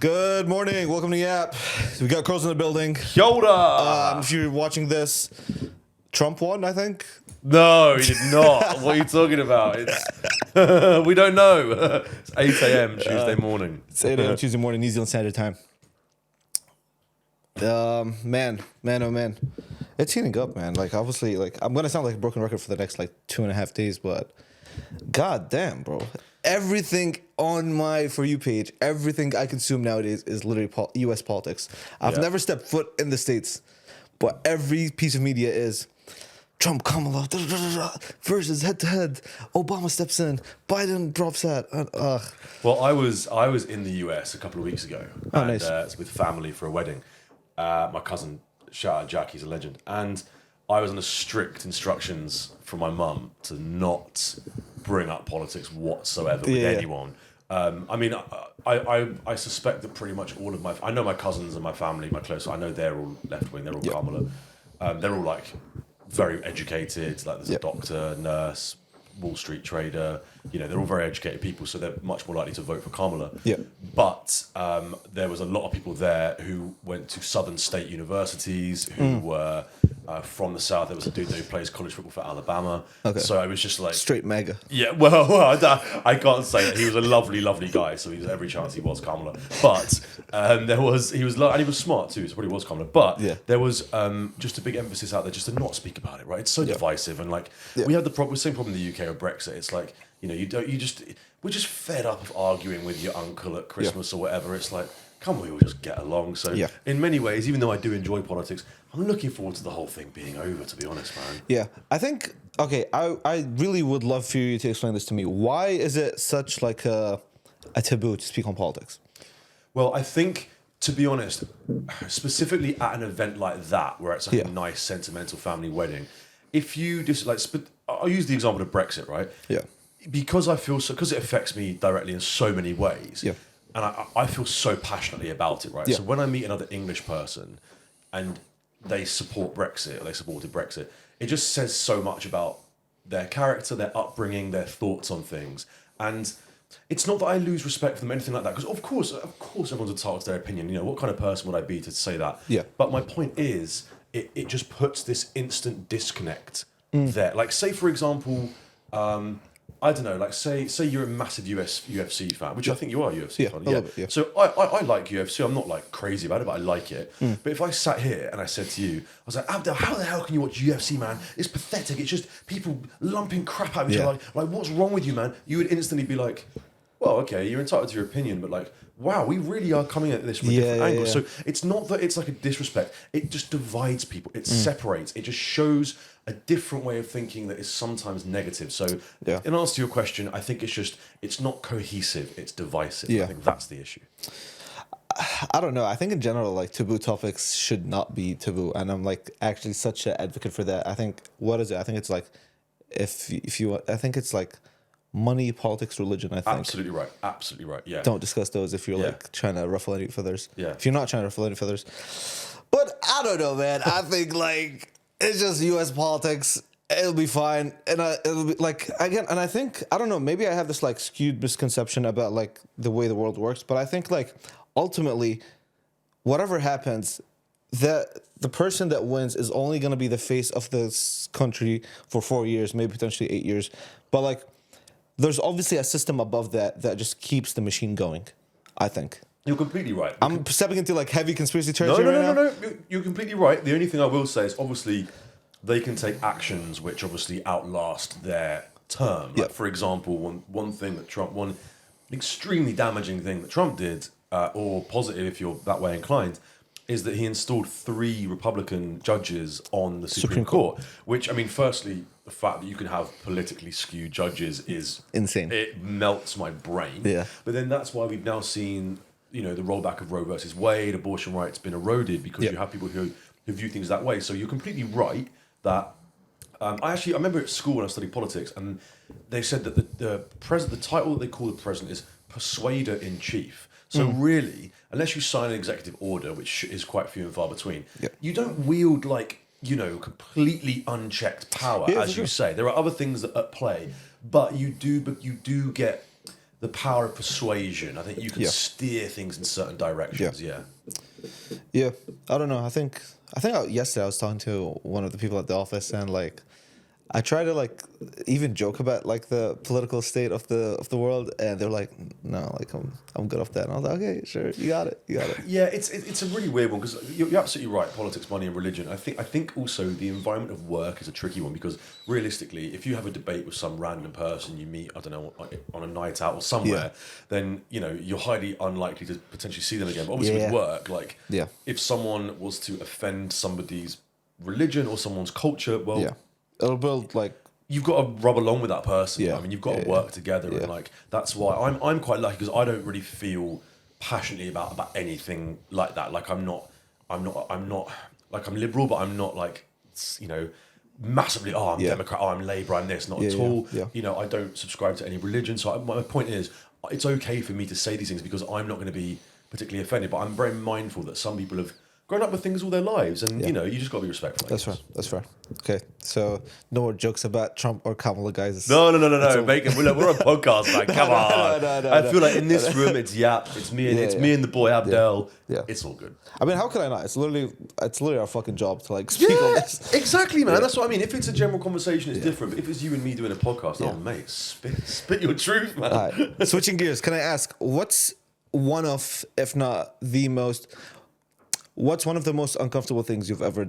Good morning. Welcome to Yap. We got Carl's in the building. Yoda! If you're watching this, Trump won, I think. No, he did not. What are you talking about? It's we don't know. It's 8 a.m. Tuesday morning. It's 8 a.m. Tuesday morning, New Zealand Standard Time. Man, oh man. It's heating up, man. Like, obviously, like, I'm going to sound like a broken record for the next, 2.5 days, but god damn, bro. Everything on my For You page, everything I consume nowadays is literally U.S. politics. I've never stepped foot in the States, but every piece of media is Trump, Kamala, versus head-to-head. Obama steps in. Biden drops out. Well, I was in the US a couple of weeks ago. Oh, nice. With family for a wedding. My cousin, shout out Jack, he's a legend. And I was under strict instructions from my mum to not bring up politics whatsoever with anyone. I mean, I suspect that pretty much all of I know my cousins and my family, my close, I know they're all left-wing, they're all Kamala. They're all like very educated, like there's a doctor, nurse, Wall Street trader, they're all very educated people, so they're much more likely to vote for Kamala. Yeah. But there was a lot of people there who went to southern state universities, who were from the South. There was a dude who plays college football for Alabama. Okay. So I was just like... Straight mega. Yeah, well I can't say that. He was a lovely, lovely guy, so he was every chance he was Kamala. But and he was smart too, so probably was Kamala. But there was just a big emphasis out there just to not speak about it, right? It's so divisive, and we have the same problem in the UK with Brexit. It's like, we're just fed up of arguing with your uncle at Christmas or whatever. It's like, can't we all just get along? So in many ways, even though I do enjoy politics, I'm looking forward to the whole thing being over, to be honest, man. Yeah, I think, okay, I really would love for you to explain this to me. Why is it such like a taboo to speak on politics? Well, I think, to be honest, specifically at an event like that, where it's like a nice, sentimental family wedding, if you just I'll use the example of Brexit, right? Yeah. Because because it affects me directly in so many ways. Yeah. And I feel so passionately about it, right? Yeah. So when I meet another English person and they support Brexit, or they supported Brexit, it just says so much about their character, their upbringing, their thoughts on things. And it's not that I lose respect for them or anything like that, because of course everyone's entitled to their opinion. What kind of person would I be to say that? Yeah. But my point is, it just puts this instant disconnect there. Like, say, for example... I don't know, say you're a massive UFC fan, which I think you are a UFC fan. I love it, So I like UFC. I'm not like crazy about it, but I like it. But if I sat here and I said to you, I was like, Abdel, how the hell can you watch UFC, man? It's pathetic. It's just people lumping crap out of each other. Like, what's wrong with you, man? You would instantly be like, well, okay, you're entitled to your opinion, but like, wow, we really are coming at this from a different angle. So it's not that it's like a disrespect. It just divides people. It separates. It just shows a different way of thinking that is sometimes negative. So in answer to your question, I think it's not cohesive. It's divisive. I think that's the issue. I don't know. I think in general, like, taboo topics should not be taboo. And I'm actually such an advocate for that. I think, what is it? I think it's like, I think it's like, money, politics, religion, I think. Absolutely right. Yeah. Don't discuss those if you're trying to ruffle any feathers. Yeah. If you're not trying to ruffle any feathers. But I don't know, man. I think it's just U.S. politics. It'll be fine. And it'll be again, and I think, I don't know, maybe I have this skewed misconception about the way the world works, but I think ultimately whatever happens, the person that wins is only going to be the face of this country for 4 years, maybe potentially 8 years. But there's obviously a system above that just keeps the machine going, I think. You're completely right. I'm stepping into heavy conspiracy territory No. You're completely right. The only thing I will say is obviously they can take actions which obviously outlast their term. For example, one thing that one extremely damaging thing that Trump did, or positive if you're that way inclined, is that he installed 3 Republican judges on the Supreme Court. Which, I mean, firstly, the fact that you can have politically skewed judges is insane. It melts my brain. Yeah. But then that's why we've now seen, the rollback of Roe versus Wade, abortion rights been eroded because you have people who view things that way. So you're completely right that I remember at school when I studied politics, and they said that the title that they call the president is persuader in chief. So really, unless you sign an executive order, which is quite few and far between, you don't wield completely unchecked power, as you say. There are other things that at play, but you do get the power of persuasion. I think you can steer things in certain directions. Yeah. I don't know. I think yesterday I was talking to one of the people at the office, and like I try to like even joke about like the political state of the world, and they're like, no, like I'm good off that. And I was like, okay, sure, you got it. Yeah, it's a really weird one, because you're absolutely right. Politics, money, and religion. I think also the environment of work is a tricky one, because realistically, if you have a debate with some random person you meet, I don't know, on a night out or somewhere, then you're highly unlikely to potentially see them again. But obviously with work, like if someone was to offend somebody's religion or someone's culture, well. It'll build like you've got to rub along with that person. I mean, you've got to work together, and like that's why I'm quite lucky, because I don't really feel passionately about anything like that. Like I'm not like, I'm liberal, but I'm not like massively. I'm Democrat. I'm Labour. I'm this. Not at all. I don't subscribe to any religion. So my point is, it's okay for me to say these things, because I'm not going to be particularly offended. But I'm very mindful that some people have grown up with things all their lives, and you just got to be respectful. That's fair. Okay, so no more jokes about Trump or Kamala, guys. No. Bacon, we're a podcast, man. Come on. No, I feel like in this room, it's me and the boy Abdel. It's all good. I mean, how can I not? It's literally our fucking job to like speak on this. Exactly, man. That's what I mean. If it's a general conversation, it's different. But if it's you and me doing a podcast, oh mate, spit your truth, man. All right. Switching gears, can I ask, what's one of, if not the most, what's one of the most uncomfortable things you've ever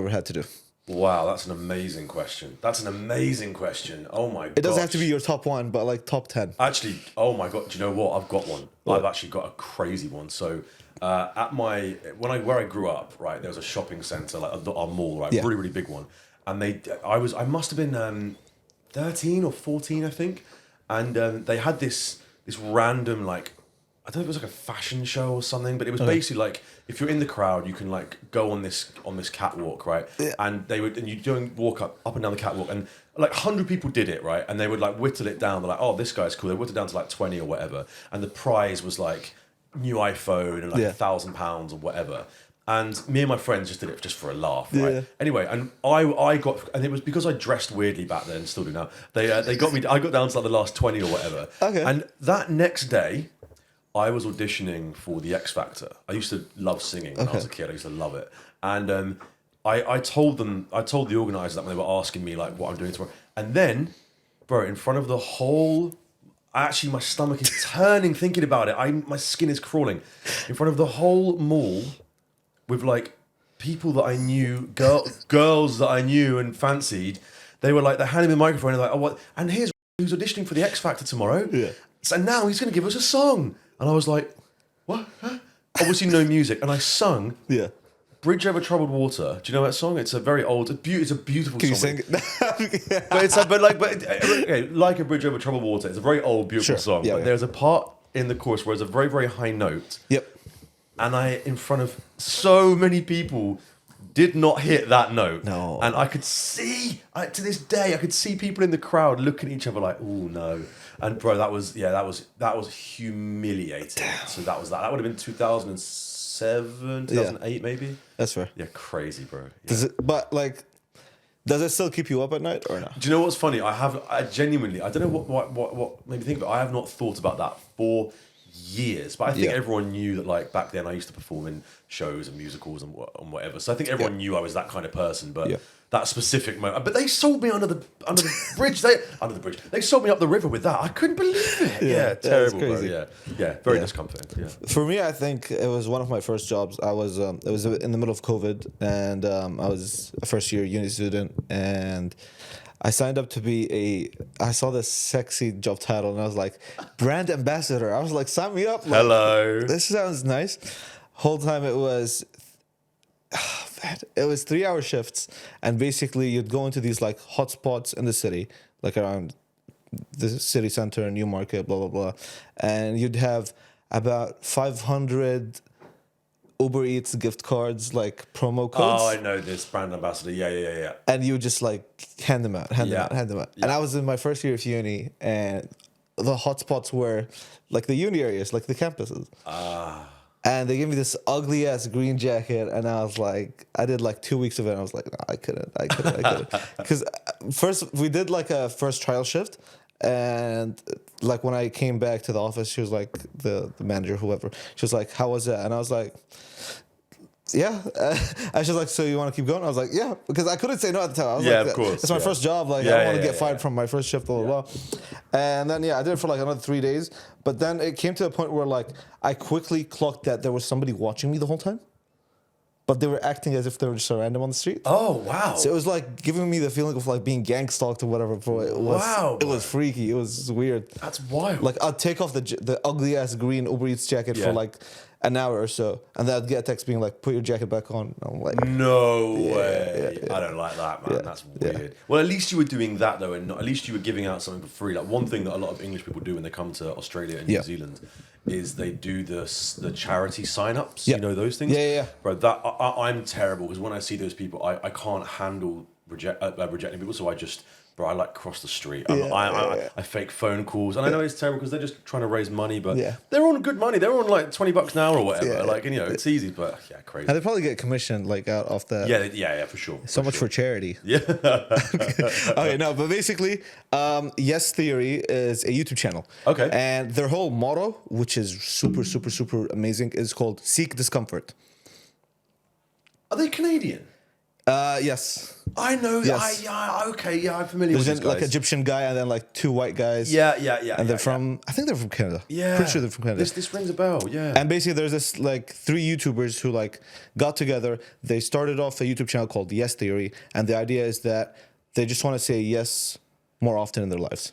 had to do? Wow, that's an amazing question. Oh my god. It doesn't have to be your top one, but like top 10. Actually, oh my god, do you know what? I've got one. I've actually got a crazy one. So where I grew up, right, there was a shopping centre, like our mall, right, really, really big one. And I must have been 13 or 14, I think. And they had this random, like, I don't know if it was like a fashion show or something, but it was basically like, if you're in the crowd, you can like go on this catwalk, right? Yeah. And you walk up and down the catwalk, and like 100 people did it, right? And they would like whittle it down. They're like, oh, this guy's cool. They whittled it down to like 20 or whatever, and the prize was like new iPhone and like £1,000 or whatever. And me and my friends just did it just for a laugh, right? Yeah. Anyway, and I got, and it was because I dressed weirdly back then, still do now. They got me. I got down to like the last 20 or whatever. Okay. And that next day, I was auditioning for the X Factor. I used to love singing when I was a kid. I used to love it. And I told the organisers that when they were asking me like what I'm doing tomorrow. And then, bro, in front of the whole, actually my stomach is turning thinking about it. My skin is crawling. In front of the whole mall with like people that I knew, girls that I knew and fancied. They were like, they're handing me a microphone and they're like, oh what? And here's who's auditioning for the X Factor tomorrow. Yeah. So now he's going to give us a song. And I was like, what? Huh? Obviously no music. And I sung Bridge Over Troubled Water. Do you know that song? It's a very old, it's a beautiful song. Can you sing it? But it's like a Bridge Over Troubled Water. It's a very old, beautiful song. Yeah, but there's a part in the chorus where it's a very, very high note. Yep. And I, in front of so many people, did not hit that note. No. And I could see, to this day, I could see people in the crowd looking at each other like, oh no. And bro, that was humiliating. Damn. So that was that. That would have been 2007, 2008 maybe. That's fair. Yeah, crazy, bro. Yeah. Does it still keep you up at night or not? Do you know what's funny? I genuinely, I don't know what made me think of it. I have not thought about that for years, but I think everyone knew that like back then I used to perform in shows and musicals and whatever. So I think everyone knew I was that kind of person, but that specific moment. But they sold me under the bridge. They sold me up the river with that. I couldn't believe it. Yeah, terrible, bro. Yeah, very discomforting. Yeah. For me, I think it was one of my first jobs. I was it was in the middle of COVID, and I was a first year uni student, and I signed up to be I saw this sexy job title and I was like, brand ambassador. I was like, sign me up. Like, hello. This sounds nice. Whole time it was 3-hour shifts. And basically you'd go into these like hotspots in the city, like around the city center, Newmarket, blah, blah, blah. And you'd have about 500 Uber Eats gift cards, like promo codes. Oh, I know this brand ambassador. Yeah. And you just like hand them out. Yeah. And I was in my first year of uni, and the hotspots were like the uni areas, like the campuses. And they gave me this ugly ass green jacket, and I was like, I did like 2 weeks of it. And I was like, no, I couldn't. Because first we did like a first trial shift, And like when I came back to the office, she was like the manager, whoever. She was like, "How was that?" And I was like, "Yeah." And she was like, "So you want to keep going?" I was like, "Yeah," because I couldn't say no at the time. I was like, of course. It's my first job. Like I don't want to get fired from my first shift. Blah blah blah. And then I did it for like another 3 days. But then it came to a point where like I quickly clocked that there was somebody watching me the whole time. But they were acting as if they were just a random on the street. Oh, wow. So it was like giving me the feeling of like being gang stalked or whatever, bro. It was freaky. It was weird. That's wild. Like I'd take off the ugly ass green Uber Eats jacket for like an hour or so, and then I'd get a text being like, "Put your jacket back on." And I'm like, no way. I don't like that, man. That's weird. Well, at least you were doing that though, and not, at least you were giving out something for free. Like one thing that a lot of English people do when they come to Australia and New Zealand is they do the charity sign-ups. You know those things? Yeah. Bro, that I'm terrible because when I see those people, I can't handle rejecting people, so I just. Bro, I like cross the street. I fake phone calls, and I know it's terrible because they're just trying to raise money, but they're on good money. They're on like $20 an hour or whatever. Like, and, it's easy, but crazy. And they probably get commission like out off that. Yeah, for sure. So much for charity. Yeah. Okay, no, but basically, Yes Theory is a YouTube channel. Okay. And their whole motto, which is super, super, super amazing, is called "Seek Discomfort." Are they Canadian? Yes. I know. Yes. I'm familiar with these guys. Like Egyptian guy and then like 2 white guys. Yeah. And they're from, I think they're from Canada. Yeah. Pretty sure they're from Canada. This rings a bell, yeah. And basically there's this like 3 YouTubers who like got together. They started off a YouTube channel called Yes Theory. And the idea is that they just want to say yes more often in their lives.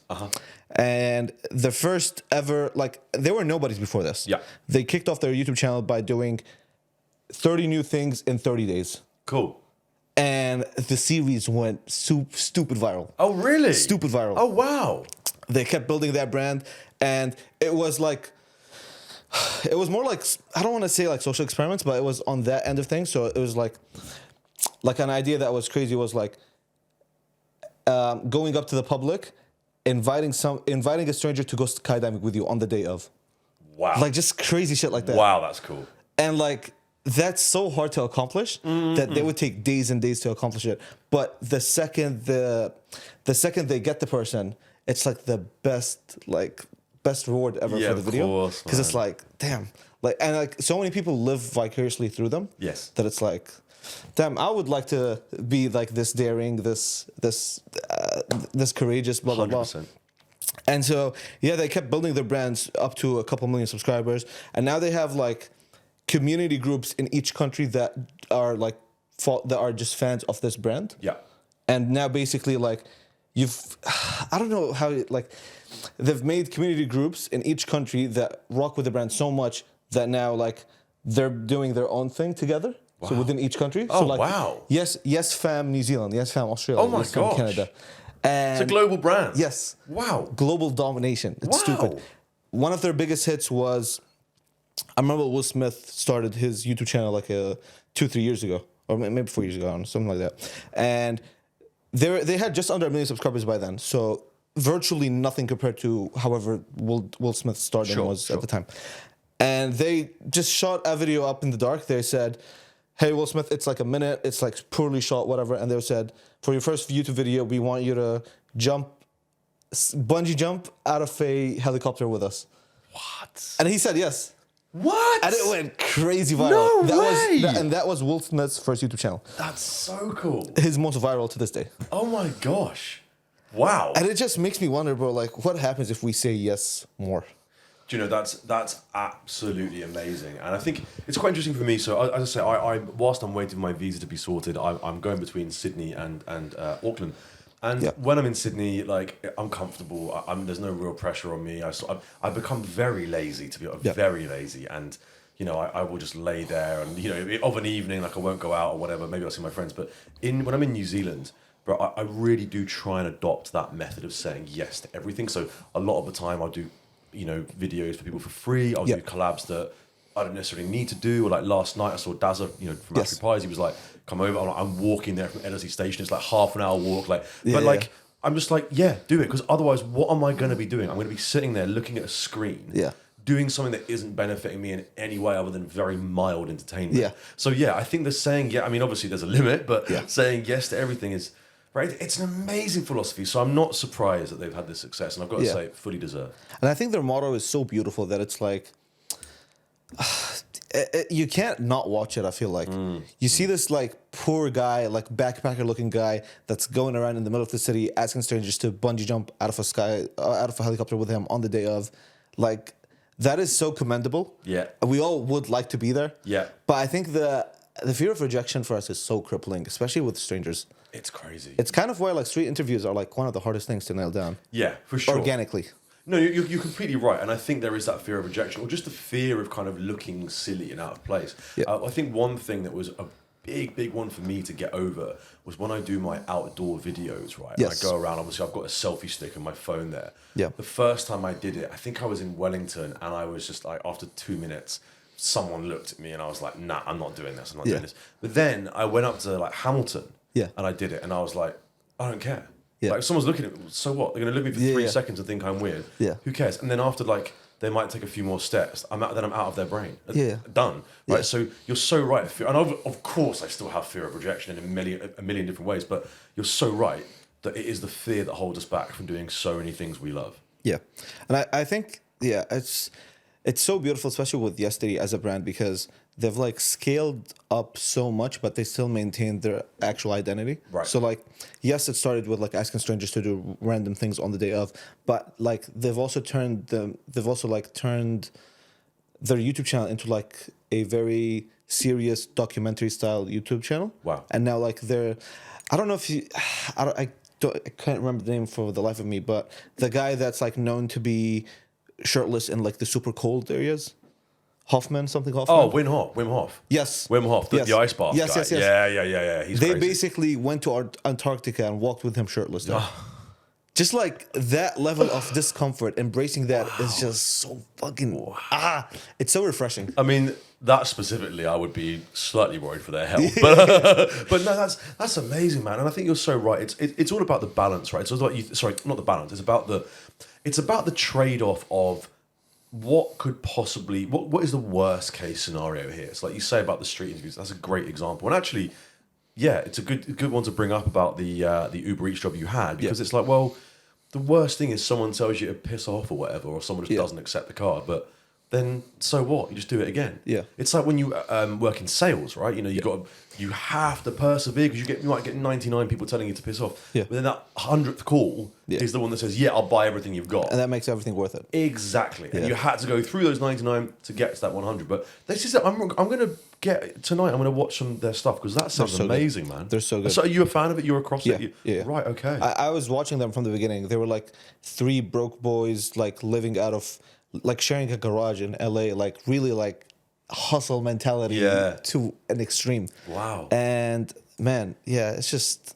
And the first ever, like, they were nobodies before this. Yeah. They kicked off their YouTube channel by doing 30 new things in 30 days. Cool. And the series went stupid viral. Oh, really? Stupid viral. Oh, wow. They kept building that brand, and it was like, it was more like, I don't want to say like social experiments, but it was on that end of things. So it was like an idea that was crazy was like going up to the public, inviting a stranger to go skydiving with you on the day of. Wow. Like just crazy shit like that. Wow, that's cool. And like, that's so hard to accomplish that they would take days and days to accomplish it. But the second they get the person, it's like the best reward ever for the video. Because it's like, damn. Like, and like so many people live vicariously through them. Yes. That it's like, damn, I would like to be like this daring, this courageous, blah blah 100%. blah. And so they kept building their brands up to a couple million subscribers, and now they have like community groups in each country that are like that are just fans of this brand. Yeah. And now basically like I don't know how like they've made community groups in each country that rock with the brand so much that now like they're doing their own thing together. Wow. So within each country. Oh, so like, wow. Yes Fam New Zealand, Yes Fam Australia, oh my Yes Fam Canada. And it's a global brand. Yes. Wow. Global domination. It's stupid. One of their biggest hits was, I remember Will Smith started his YouTube channel like 2-3 years ago, or maybe 4 years ago, something like that. And they had just under 1 million subscribers by then. So virtually nothing compared to however Will Smith's stardom was at the time. And they just shot a video up in the dark. They said, "Hey, Will Smith, it's like a minute. It's like poorly shot, whatever." And they said, "For your first YouTube video, we want you to bungee jump out of a helicopter with us." What? And he said yes. What? And it went crazy viral. No way! That was Will Smith's first YouTube channel. That's so cool. His most viral to this day. Oh my gosh. Wow. And it just makes me wonder, bro, like what happens if we say yes more? Do you know, that's absolutely amazing. And I think it's quite interesting for me. So as I say, I whilst I'm waiting for my visa to be sorted, I'm going between Sydney and Auckland. And when I'm in Sydney, like I'm comfortable. There's no real pressure on me. I've become very lazy, to be honest, very lazy. And I will just lay there, and of an evening, like I won't go out or whatever. Maybe I'll see my friends. But when I'm in New Zealand, bro, I really do try and adopt that method of saying yes to everything. So a lot of the time, I'll do videos for people for free. I'll do collabs that I don't necessarily need to do. Or like last night, I saw Dazza, from Ashby Pies. He was like, "Come over." I'm walking there from Ellerslie Station. It's like half an hour walk. I'm just like, do it. Because otherwise, what am I going to be doing? I'm going to be sitting there looking at a screen. Doing something that isn't benefiting me in any way other than very mild entertainment. So I think the saying, I mean, obviously there's a limit, but saying yes to everything is, Right, it's an amazing philosophy. So I'm not surprised that they've had this success, and I've got to say, fully deserved. And I think their motto is so beautiful that it's like you can't not watch it. I feel like you see this like poor guy, like backpacker looking guy that's going around in the middle of the city asking strangers to bungee jump out of a helicopter with him on the day of. Like, that is so commendable. Yeah, we all would like to be there. Yeah, but I think the fear of rejection for us is so crippling, especially with strangers. It's crazy. It's kind of why like street interviews are like one of the hardest things to nail down. Yeah, for sure. Organically. No, you're completely right. And I think there is that fear of rejection, or just the fear of kind of looking silly and out of place. Yeah. I think one thing that was a big one for me to get over was when I do my outdoor videos, right? Yes. And I go around, obviously I've got a selfie stick and my phone there. Yeah. The first time I did it, I think I was in Wellington, and I was just like, after 2 minutes, someone looked at me and I was like, nah, I'm not doing this. I'm not doing this. But then I went up to like Hamilton and I did it, and I was like, I don't care. Yeah. Like, if someone's looking at me, so what? They're going to look at me for 3 seconds and think I'm weird. Yeah. Who cares? And then after, like, they might take a few more steps. I'm out of their brain. Done. Right? Yeah. So you're so right. And of course, I still have fear of rejection in a million different ways, but you're so right that it is the fear that holds us back from doing so many things we love. Yeah. And I think, it's so beautiful, especially with Yesterday as a brand, because they've like scaled up so much, but they still maintain their actual identity. Right. So like, yes, it started with like asking strangers to do random things on the day of, but like they've also turned their YouTube channel into like a very serious documentary style YouTube channel. Wow. And now like I don't know if you, I can't remember the name for the life of me, but the guy that's like known to be shirtless in like the super cold areas. Hoffman. Oh, Wim Hof. Yes. Wim Hof, the ice bath guy. Yes. Yeah. They crazy. Basically went to Antarctica and walked with him shirtless there. Just like that level of discomfort, embracing that is just so fucking... it's so refreshing. I mean, that specifically, I would be slightly worried for their health. But no, that's amazing, man. And I think you're so right. It's all about the balance, right? So it's about not the balance. It's about the trade-off of what could possibly... What is the worst case scenario here? It's like you say about the street interviews. That's a great example. And actually, yeah, it's a good one to bring up about the Uber Eats job you had, because it's like, well, the worst thing is someone tells you to piss off or whatever, or someone just doesn't accept the card, but then so what? You just do it again. Yeah. It's like when you work in sales, right? You know, you have to persevere, because you might get 99 people telling you to piss off. Yeah. But then that 100th call is the one that says, I'll buy everything you've got. And that makes everything worth it. Exactly. And you had to go through those 99 to get to that 100. But this is I'm going to get tonight. I'm going to watch some of their stuff, because that sounds amazing, man. They're so good. So are you a fan of it? You're across it? Yeah. Right. Okay. I was watching them from the beginning. They were like 3 broke boys, like living out of, like sharing a garage in LA, like really like hustle mentality to an extreme. Wow. And man, it's just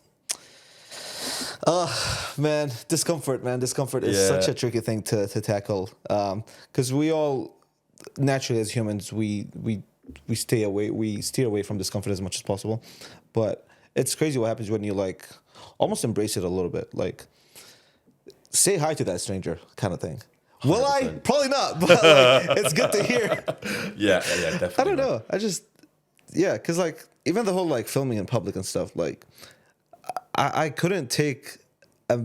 discomfort is such a tricky thing to tackle, because we all naturally as humans we steer away from discomfort as much as possible, but it's crazy what happens when you like almost embrace it a little bit, like say hi to that stranger kind of thing. 100%. Will I? Probably not, but like, it's good to hear. Yeah, definitely. I don't know. Because like even the whole like filming in public and stuff, like I couldn't take a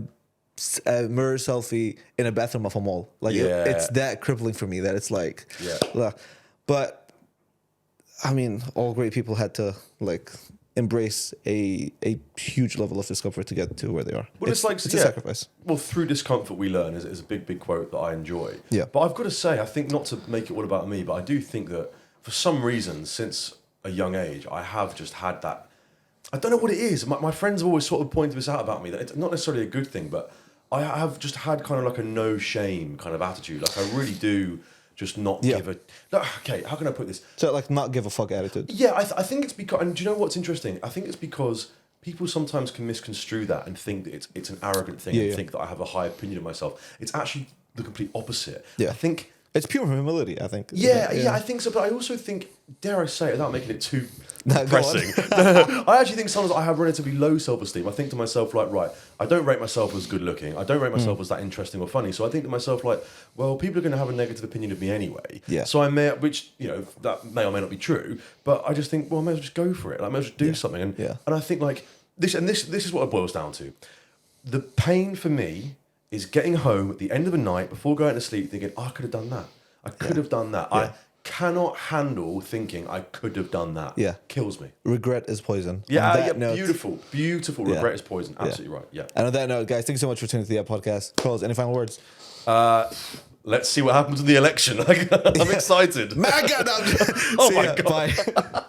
mirror selfie in a bathroom of a mall. Like it's that crippling for me that it's like, but I mean, all great people had to like embrace a huge level of discomfort to get to where they are. Well, it's a sacrifice. Well, through discomfort we learn is a big quote that I enjoy. Yeah. But I've got to say, I think, not to make it all about me, but I do think that for some reason, since a young age, I have just had that. I don't know what it is. My friends have always sort of pointed this out about me, that it's not necessarily a good thing, but I have just had kind of like a no shame kind of attitude. Like I really do. Just not give a... No, okay, how can I put this? So, like, not give a fuck attitude. Yeah, I think it's because... And do you know what's interesting? I think it's because people sometimes can misconstrue that and think that it's an arrogant thing and think that I have a high opinion of myself. It's actually the complete opposite. Yeah. I think... It's pure humility, I think. Yeah, I think so. But I also think, dare I say it without making it too depressing, I actually think sometimes I have relatively low self-esteem. I think to myself, like, right, I don't rate myself as good looking. I don't rate myself as that interesting or funny. So I think to myself, like, well, people are going to have a negative opinion of me anyway. Yeah. So I may, which, you know, that may or may not be true, but I just think, well, I may as well just go for it. I may as well just do something. And I think, like, this is what it boils down to. The pain for me is getting home at the end of the night before going to sleep thinking, I could have done that. I could have done that. I cannot handle thinking I could have done that. Yeah. Kills me. Regret is poison. Beautiful. Regret is poison. Absolutely right. Yeah. And on that note, guys, thanks so much for tuning to the podcast. Charles, any final words? Let's see what happens in the election. I'm excited. MAGA! Oh my God. Bye.